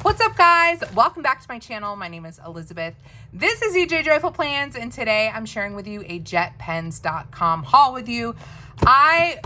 What's up, guys? Welcome back to my channel. My name is Elizabeth. This is EJ Joyful Plans, and today I'm sharing with you a jetpens.com haul with you. I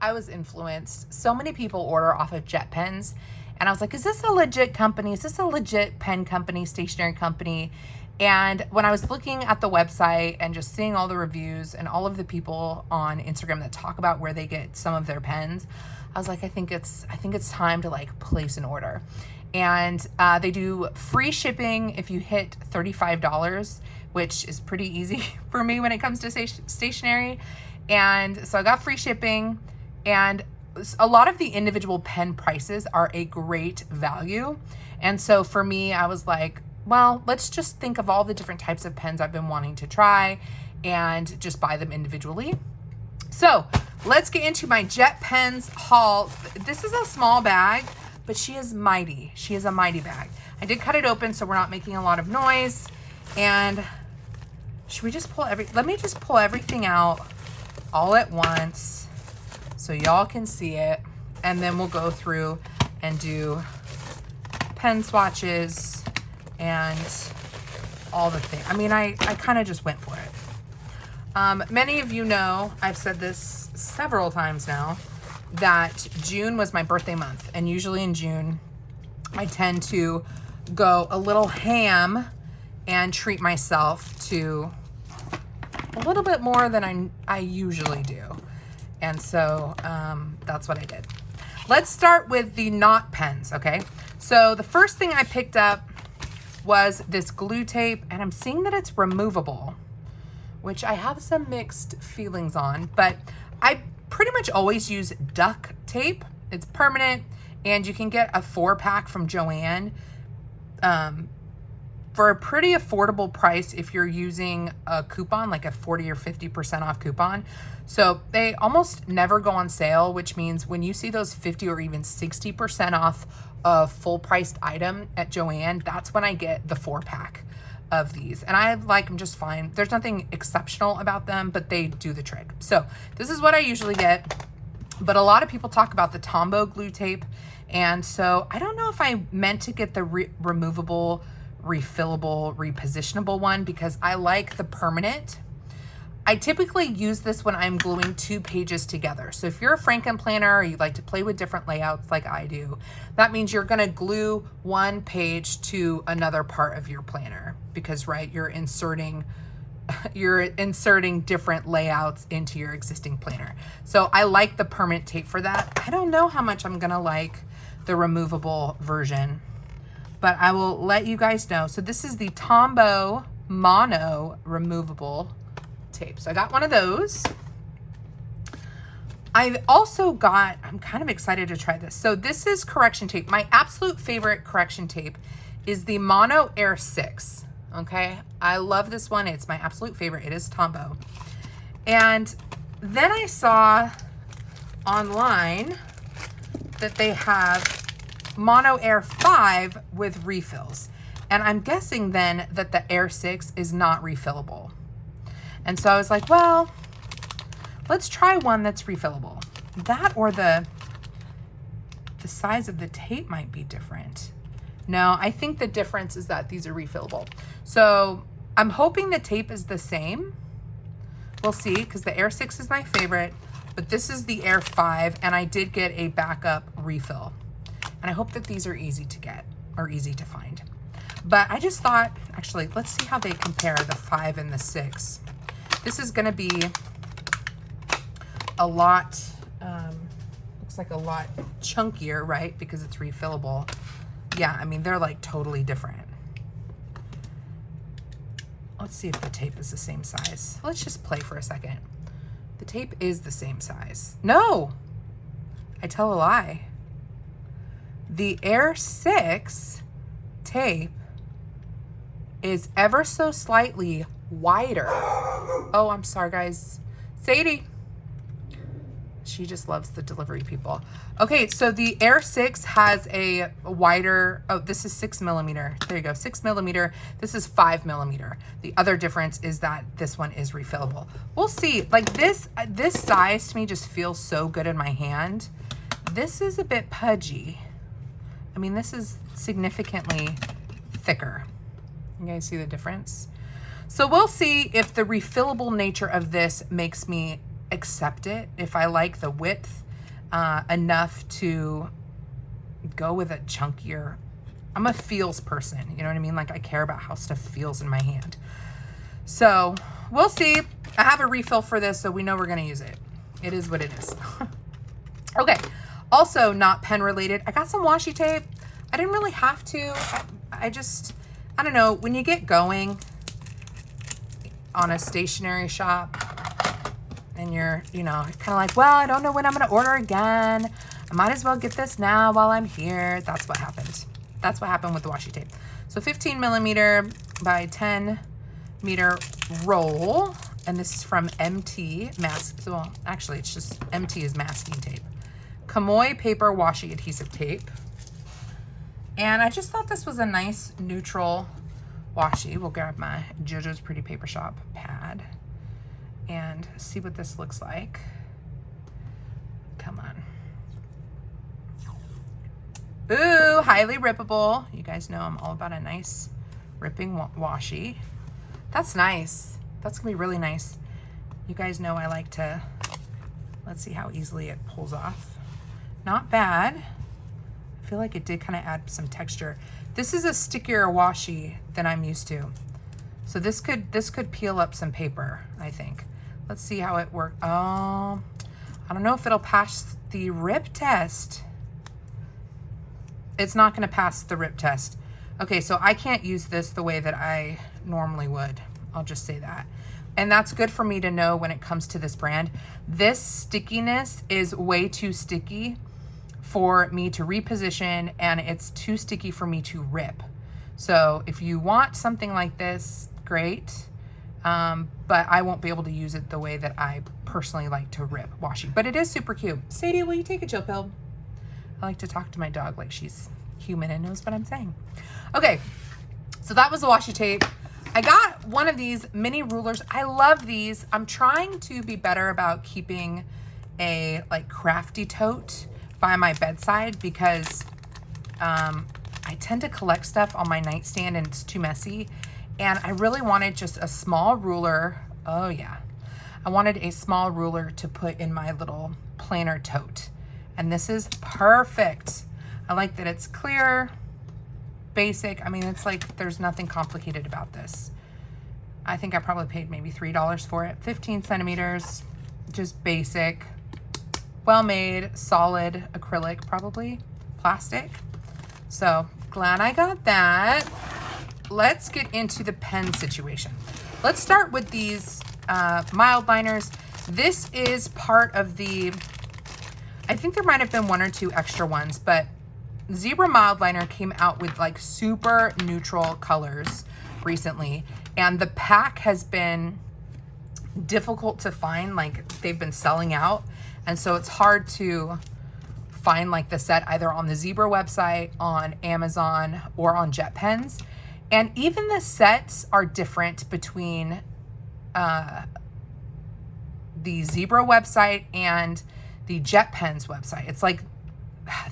was influenced. So many people order off of JetPens, and I was like, is this a legit company? Is this a legit pen company, stationery company? And when I was looking at the website and just seeing all the reviews and all of the people on Instagram that talk about where they get some of their pens, I was like, I think it's time to like place an order. And they do free shipping if you hit $35, which is pretty easy for me when it comes to stationery. And so I got free shipping, and a lot of the individual pen prices are a great value. And so for me, I was like, well, let's just think of all the different types of pens I've been wanting to try and just buy them individually. So let's get into my JetPens haul. This is a small bag, but she is mighty. She is a mighty bag. I did cut it open so we're not making a lot of noise. And should we just let me just pull everything out all at once so y'all can see it. And then we'll go through and do pen swatches and all the things. I mean, I kind of just went for it. Many of you know, I've said this several times now, that June was my birthday month, and usually in June I tend to go a little ham and treat myself to a little bit more than I usually do. And so that's what I did. Let's start with the knot pens, okay? So the first thing I picked up was this glue tape, and I'm seeing that it's removable, which I have some mixed feelings on, but I pretty much always use duct tape. It's permanent, and you can get a 4-pack from Joann for a pretty affordable price if you're using a coupon, like a 40 or 50% off coupon. So they almost never go on sale, which means when you see those 50 or even 60% off a full priced item at Joann, that's when I get the 4-pack of these, and I like them just fine. There's nothing exceptional about them, but they do the trick. So this is what I usually get, but a lot of people talk about the Tombow glue tape, and so I don't know if I meant to get the removable, refillable, repositionable one, because I like the permanent. I typically use this when I'm gluing 2 pages together. So if you're a Franken planner or you like to play with different layouts like I do, that means you're gonna glue 1 page to another part of your planner, because right, you're inserting different layouts into your existing planner. So I like the permanent tape for that. I don't know how much I'm gonna like the removable version, but I will let you guys know. So this is the Tombow Mono removable tape. So I got one of those. I've also got, I'm kind of excited to try this. So this is correction tape. My absolute favorite correction tape is the Mono Air 6. Okay. I love this one. It's my absolute favorite. It is Tombow. And then I saw online that they have Mono Air 5 with refills. And I'm guessing then that the Air 6 is not refillable. And so I was like, well, let's try one that's refillable. That or the size of the tape might be different. No, I think the difference is that these are refillable. So I'm hoping the tape is the same. We'll see, because the Air 6 is my favorite, but this is the Air 5, and I did get a backup refill. And I hope that these are easy to get or easy to find. But I just thought, actually, let's see how they compare, the 5 and the 6. This is going to be a lot, looks like a lot chunkier, right? Because it's refillable. Yeah, I mean, they're like totally different. Let's see if the tape is the same size. Let's just play for a second. The tape is the same size. No, I tell a lie. The Air 6 tape is ever so slightly wider. Oh, I'm sorry, guys. Sadie. She just loves the delivery people. Okay, so the Air 6 has a wider, oh, this is 6 millimeter. There you go, 6 millimeter. This is 5 millimeter. The other difference is that this one is refillable. We'll see. Like this size to me just feels so good in my hand. This is a bit pudgy. I mean, this is significantly thicker. You guys see the difference? So we'll see if the refillable nature of this makes me accept it, if I like the width enough to go with a chunkier. I'm a feels person, you know what I mean? Like, I care about how stuff feels in my hand. So we'll see. I have a refill for this, so we know we're gonna use it. It is what it is. Okay, also not pen related, I got some washi tape. I didn't really have to. I don't know, when you get going on a stationery shop and you're, you know, kind of like, well, I don't know when I'm gonna order again. I might as well get this now while I'm here. That's what happened. That's what happened with the washi tape. So 15 millimeter by 10 meter roll. And this is from MT mask. So well, actually it's just MT is masking tape. Kamoy paper washi adhesive tape. And I just thought this was a nice neutral washi. We'll grab my JoJo's Pretty Paper Shop pad and see what this looks like. Come on. Ooh, highly rippable. You guys know I'm all about a nice ripping washi. That's nice. That's gonna be really nice. You guys know I like to, let's see how easily it pulls off. Not bad. I feel like it did kind of add some texture. This is a stickier washi than I'm used to. So this could peel up some paper, I think. Let's see how it works. Oh, I don't know if it'll pass the rip test. It's not gonna pass the rip test. Okay, so I can't use this the way that I normally would. I'll just say that. And that's good for me to know when it comes to this brand. This stickiness is way too sticky for me to reposition, and it's too sticky for me to rip. So if you want something like this, great. But I won't be able to use it the way that I personally like to rip washi. But it is super cute. Sadie, will you take a chill pill? I like to talk to my dog like she's human and knows what I'm saying. Okay, so that was the washi tape. I got one of these mini rulers. I love these. I'm trying to be better about keeping a like crafty tote by my bedside because I tend to collect stuff on my nightstand and it's too messy. And I really wanted just a small ruler. Oh yeah. I wanted a small ruler to put in my little planner tote. And this is perfect. I like that it's clear, basic. I mean, it's like there's nothing complicated about this. I think I probably paid maybe $3 for it. 15 centimeters, just basic, well-made, solid acrylic, probably plastic. So glad I got that. Let's get into the pen situation. Let's start with these mild liners. This is part of the, I think there might have been one or two extra ones, but Zebra Mild Liner came out with like super neutral colors recently, and the pack has been difficult to find. Like they've been selling out, and so it's hard to find like the set either on the Zebra website, on Amazon, or on Jet Pens. And even the sets are different between the Zebra website and the Jet Pens website. It's like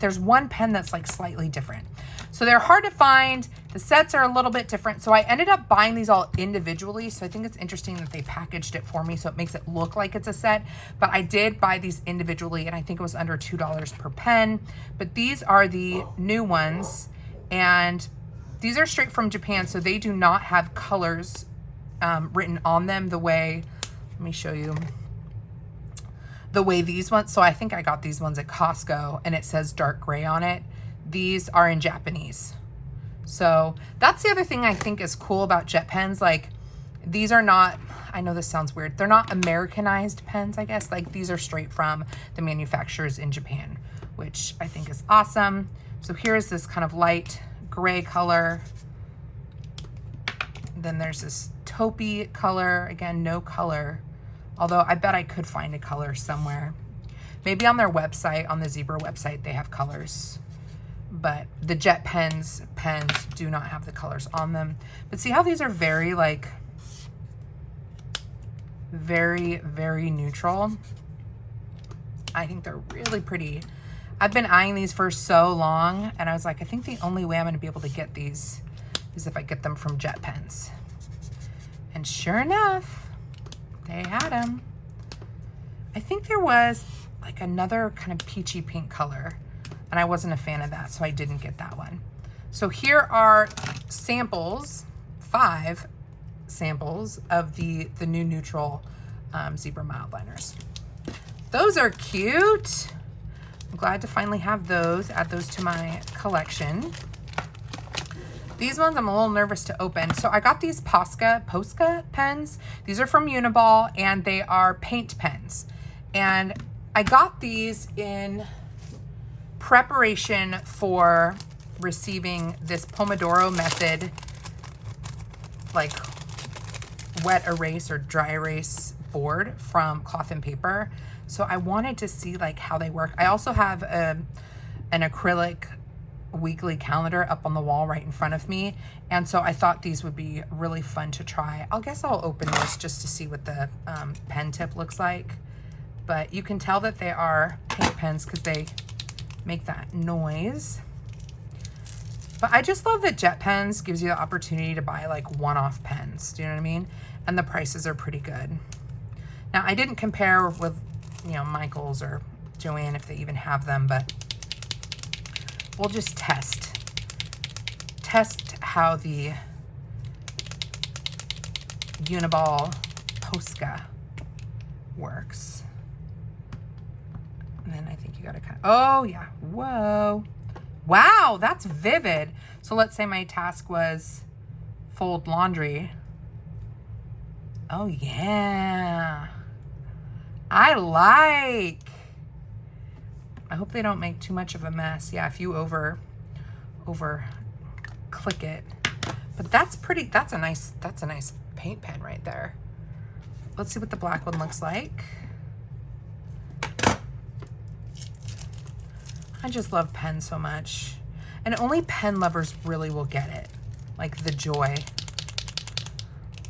there's one pen that's like slightly different. So they're hard to find. The sets are a little bit different. So I ended up buying these all individually. So I think it's interesting that they packaged it for me so it makes it look like it's a set. But I did buy these individually and I think it was under $2 per pen. But these are the new ones and these are straight from Japan. So they do not have colors written on them the way, let me show you, the way these ones, so I think I got these ones at Costco and it says dark gray on it. These are in Japanese. So that's the other thing I think is cool about Jet Pens. Like these are not, I know this sounds weird, they're not Americanized pens, I guess. Like these are straight from the manufacturers in Japan, which I think is awesome. So here's this kind of light gray color. Then there's this taupey color, again, no color. Although I bet I could find a color somewhere. Maybe on their website, on the Zebra website, they have colors. But the Jet pens do not have the colors on them. But see how these are very like, very, very neutral? I think they're really pretty. I've been eyeing these for so long, and I was like, I think the only way I'm going to be able to get these is if I get them from Jet Pens. And sure enough, they had them. I think there was like another kind of peachy pink color, and I wasn't a fan of that, so I didn't get that one. So here are samples, 5 samples of the new neutral zebra mild liners. Those are cute. I'm glad to finally have those, add those to my collection. These ones I'm a little nervous to open. So I got these Posca pens. These are from Uniball, and they are paint pens. And I got these in preparation for receiving this Pomodoro method, like wet erase or dry erase board from Cloth and Paper. So I wanted to see like how they work. I also have an acrylic weekly calendar up on the wall right in front of me, and so I thought these would be really fun to try. I guess I'll open this just to see what the pen tip looks like, but you can tell that they are paint pens because they make that noise. But I just love that Jet Pens gives you the opportunity to buy like one-off pens. Do you know what I mean? And the prices are pretty good. Now I didn't compare with, you know, Michael's or Joann if they even have them, but we'll just test how the Uniball Posca works. And then I think you gotta cut. Oh yeah, whoa. Wow, that's vivid. So let's say my task was fold laundry. Oh yeah. I hope they don't make too much of a mess. Yeah, if you over click it. But that's a nice paint pen right there. Let's see what the black one looks like. I just love pens so much. And only pen lovers really will get it. Like the joy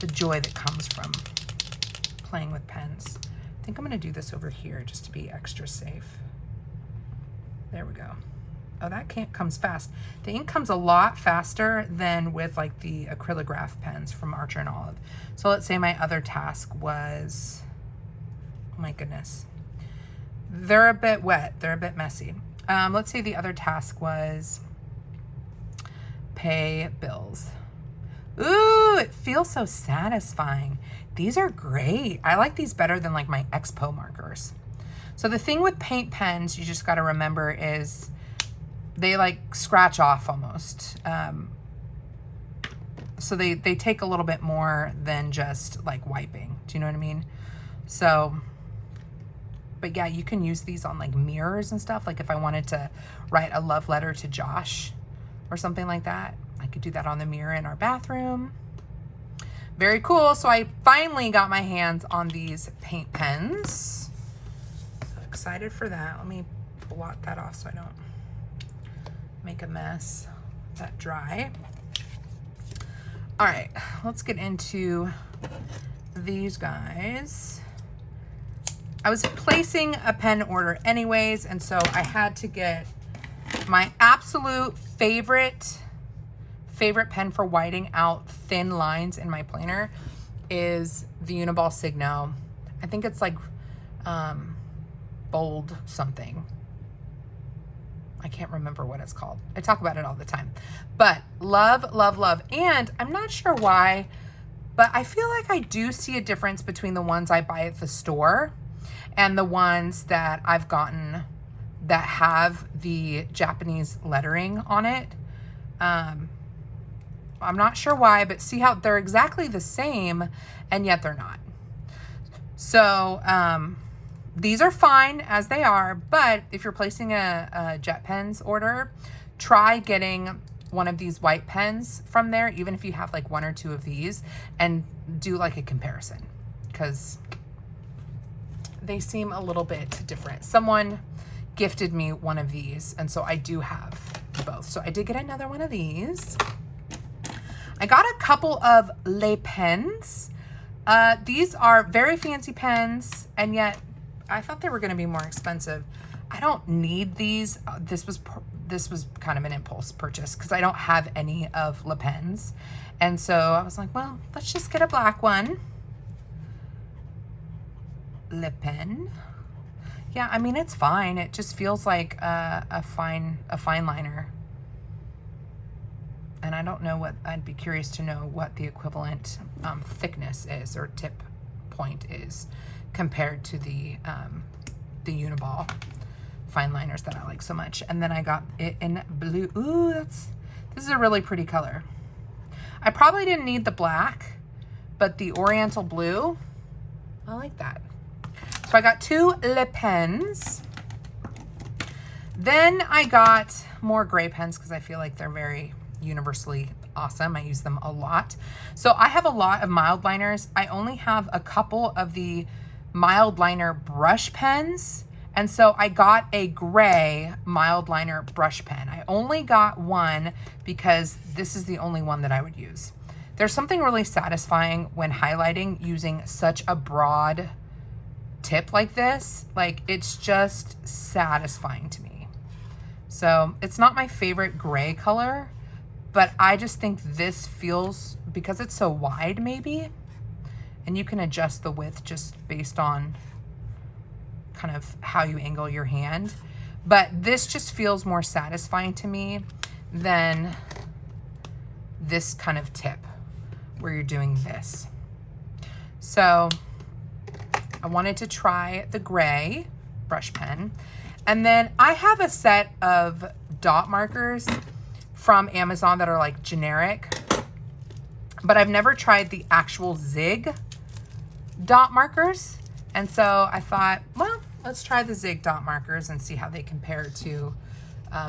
that comes from playing with pens. I think I'm gonna do this over here just to be extra safe. There we go. Oh, that comes fast. The ink comes a lot faster than with like the acrylograph pens from Archer and Olive. So let's say my other task was, oh my goodness. They're a bit wet, they're a bit messy. Let's say the other task was pay bills. Ooh, it feels so satisfying. These are great. I like these better than like my Expo markers. So the thing with paint pens, you just got to remember is they like scratch off almost. So they take a little bit more than just like wiping. Do you know what I mean? So, but yeah, you can use these on like mirrors and stuff. Like if I wanted to write a love letter to Josh or something like that, I could do that on the mirror in our bathroom. Very cool. So I finally got my hands on these paint pens. So excited for that. Let me blot that off so I don't make a mess. That dry. All right, let's get into these guys. I was placing a pen order anyways, and so I had to get my absolute favorite pen for whiting out thin lines in my planner is the Uniball Signo. I think it's like bold something. I can't remember what it's called. I talk about it all the time. But love, love, love. And I'm not sure why, but I feel like I do see a difference between the ones I buy at the store and the ones that I've gotten that have the Japanese lettering on it. I'm not sure why, but see how they're exactly the same and yet they're not. So these are fine as they are, but if you're placing a Jet Pens order, try getting one of these white pens from there, even if you have like one or two of these, and do like a comparison because they seem a little bit different. Someone gifted me one of these, and so I do have both. So I did get another one of these. I got a couple of Les Pens. These are very fancy pens, and yet I thought they were going to be more expensive. I don't need these. This was kind of an impulse purchase because I don't have any of Le Pen's. And so I was like, well, let's just get a black one. Le Pen. Yeah, I mean, it's fine. It just feels like a fine liner. And I don't know what, I'd be curious to know what the equivalent thickness is or tip point is compared to the Uniball fine liners that I like so much. And then I got it in blue. Ooh, this is a really pretty color. I probably didn't need the black, but the oriental blue, I like that. So I got 2 Le Pens. Then I got more gray pens because I feel like they're very universally awesome. I use them a lot. So I have a lot of mild liners. I only have a couple of the mild liner brush pens. And so I got a gray mild liner brush pen. I only got one because this is the only one that I would use. There's something really satisfying when highlighting using such a broad tip like this. Like, it's just satisfying to me. So it's not my favorite gray color, but I just think this feels, because it's so wide maybe, and you can adjust the width just based on kind of how you angle your hand. But this just feels more satisfying to me than this kind of tip where you're doing this. So I wanted to try the gray brush pen. And then I have a set of dot markers from Amazon that are like generic, but I've never tried the actual Zig dot markers. And so I thought, well, let's try the Zig dot markers and see how they compare to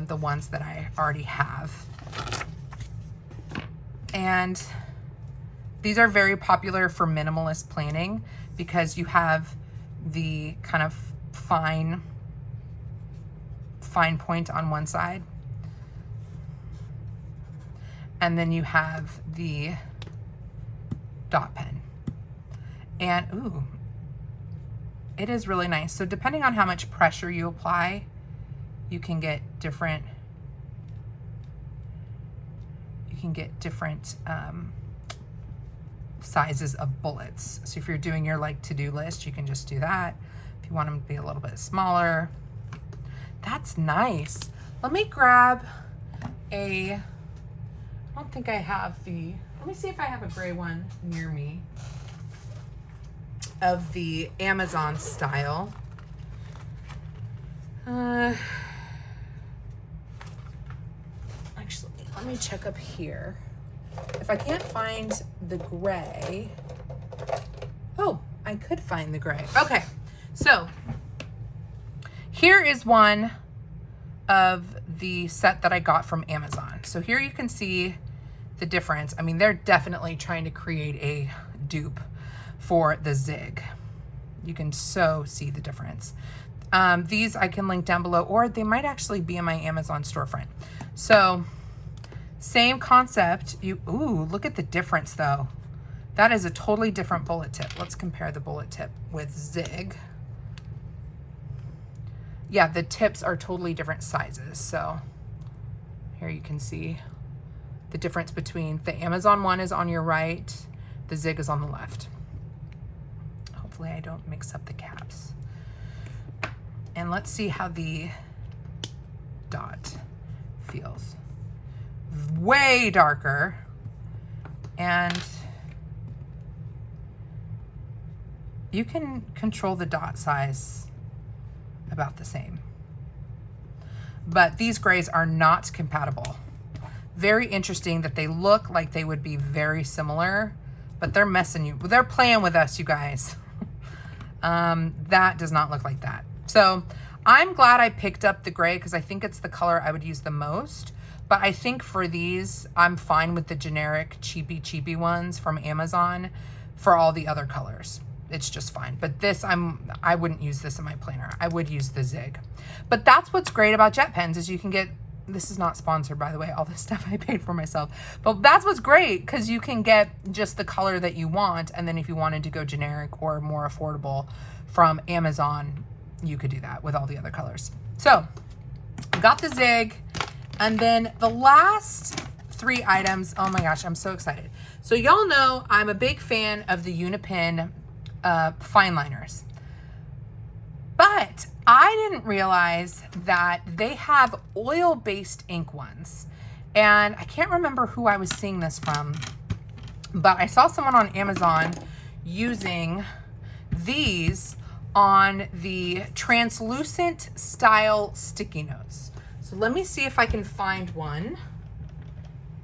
the ones that I already have. And these are very popular for minimalist planning because you have the kind of fine point on one side. And then you have the dot pen. And ooh, it is really nice. So depending on how much pressure you apply, you can get different sizes of bullets. So if you're doing your like to-do list, you can just do that. If you want them to be a little bit smaller, that's nice. Let me grab I don't think I have let me see if I have a gray one near me of the Amazon style. Actually, let me check up here. If I can't find the gray, oh, I could find the gray. Okay, so here is one of the set that I got from Amazon. So here you can see the difference. I mean, they're definitely trying to create a dupe for the Zig. You can so see the difference. These I can link down below, or they might actually be in my Amazon storefront. So same concept. Ooh, look at the difference though. That is a totally different bullet tip. Let's compare the bullet tip with Zig. Yeah, the tips are totally different sizes. So here you can see the difference between the Amazon one is on your right, the Zig is on the left. Hopefully I don't mix up the caps. And let's see how the dot feels. Way darker. And you can control the dot size about the same. But these grays are not compatible. Very interesting that they look like they would be very similar, but they're messing you. They're playing with us, you guys. That does not look like that. So I'm glad I picked up the gray because I think it's the color I would use the most. But I think for these, I'm fine with the generic cheapy ones from Amazon for all the other colors. It's just fine. But this, I wouldn't use this in my planner. I would use the Zig. But that's what's great about jet pens is you can get, this is not sponsored, by the way, all this stuff I paid for myself. But that's what's great because you can get just the color that you want. And then if you wanted to go generic or more affordable from Amazon, you could do that with all the other colors. So got the zig, and then the last 3 items. Oh my gosh, I'm so excited. So y'all know I'm a big fan of the Unipin fine liners, but I didn't realize that they have oil-based ink ones. And I can't remember who I was seeing this from, but I saw someone on Amazon using these on the translucent style sticky notes. So let me see if I can find one.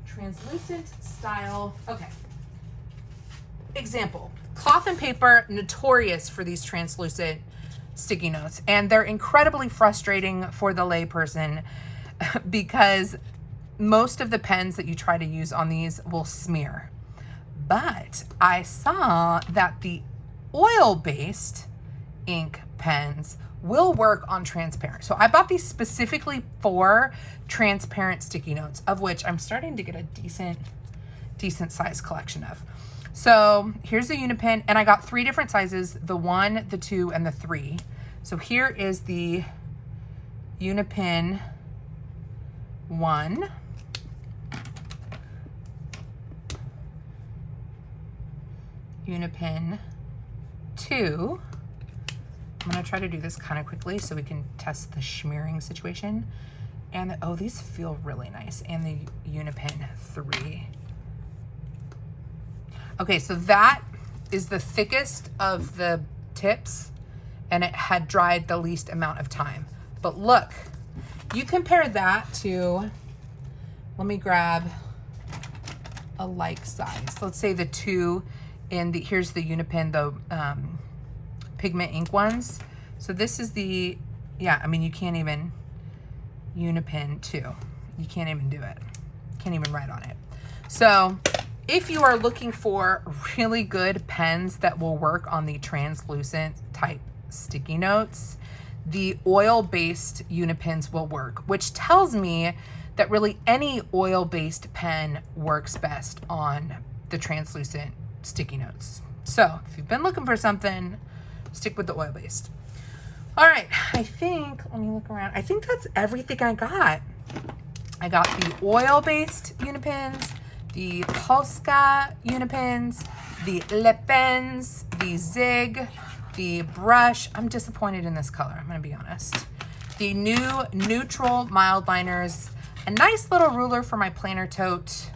Translucent style, okay. Example, cloth and paper, notorious for these translucent sticky notes. And they're incredibly frustrating for the layperson because most of the pens that you try to use on these will smear. But I saw that the oil-based ink pens will work on transparent. So I bought these specifically for transparent sticky notes, of which I'm starting to get a decent size collection of. So here's the Unipin, and I got 3 different sizes, the 1, the 2, and the 3. So here is the Unipin 1. Unipin 2. I'm gonna try to do this kind of quickly so we can test the smearing situation. And oh, these feel really nice. And the Unipin 3. Okay, so that is the thickest of the tips, and it had dried the least amount of time. But look, you compare that to, let me grab a like size. Let's say the 2 in the, here's the Unipin, the pigment ink ones. So this is the, yeah, I mean, you can't even, Unipin 2. You can't even do it. Can't even write on it. So if you are looking for really good pens that will work on the translucent type sticky notes, the oil-based Unipins will work, which tells me that really any oil-based pen works best on the translucent sticky notes. So if you've been looking for something, stick with the oil-based. All right, I think, let me look around. I think that's everything I got. I got the oil-based Unipins, the Polska Unipins, the Lipins, the Zig, the brush. I'm disappointed in this color, I'm gonna be honest. The new neutral mild liners, a nice little ruler for my planner tote,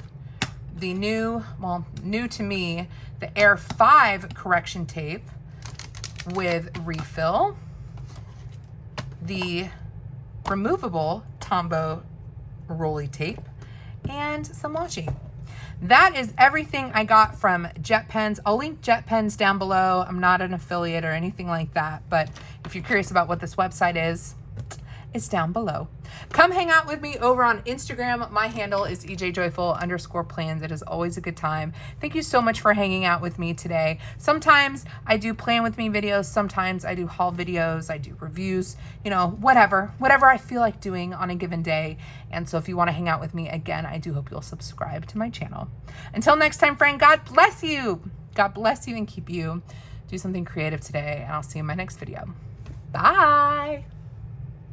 the new, well, new to me, the Air 5 correction tape with refill, the removable Tombow Rolly tape, and some washi. That is everything I got from Jet Pens. I'll link Jet Pens down below. I'm not an affiliate or anything like that, but if you're curious about what this website is, it's down below. Come hang out with me over on Instagram. My handle is ejjoyful_plans. It is always a good time. Thank you so much for hanging out with me today. Sometimes I do plan with me videos. Sometimes I do haul videos. I do reviews, you know, whatever I feel like doing on a given day. And so if you want to hang out with me again, I do hope you'll subscribe to my channel. Until next time, friend, God bless you. God bless you and keep you. Do something creative today, and I'll see you in my next video. Bye.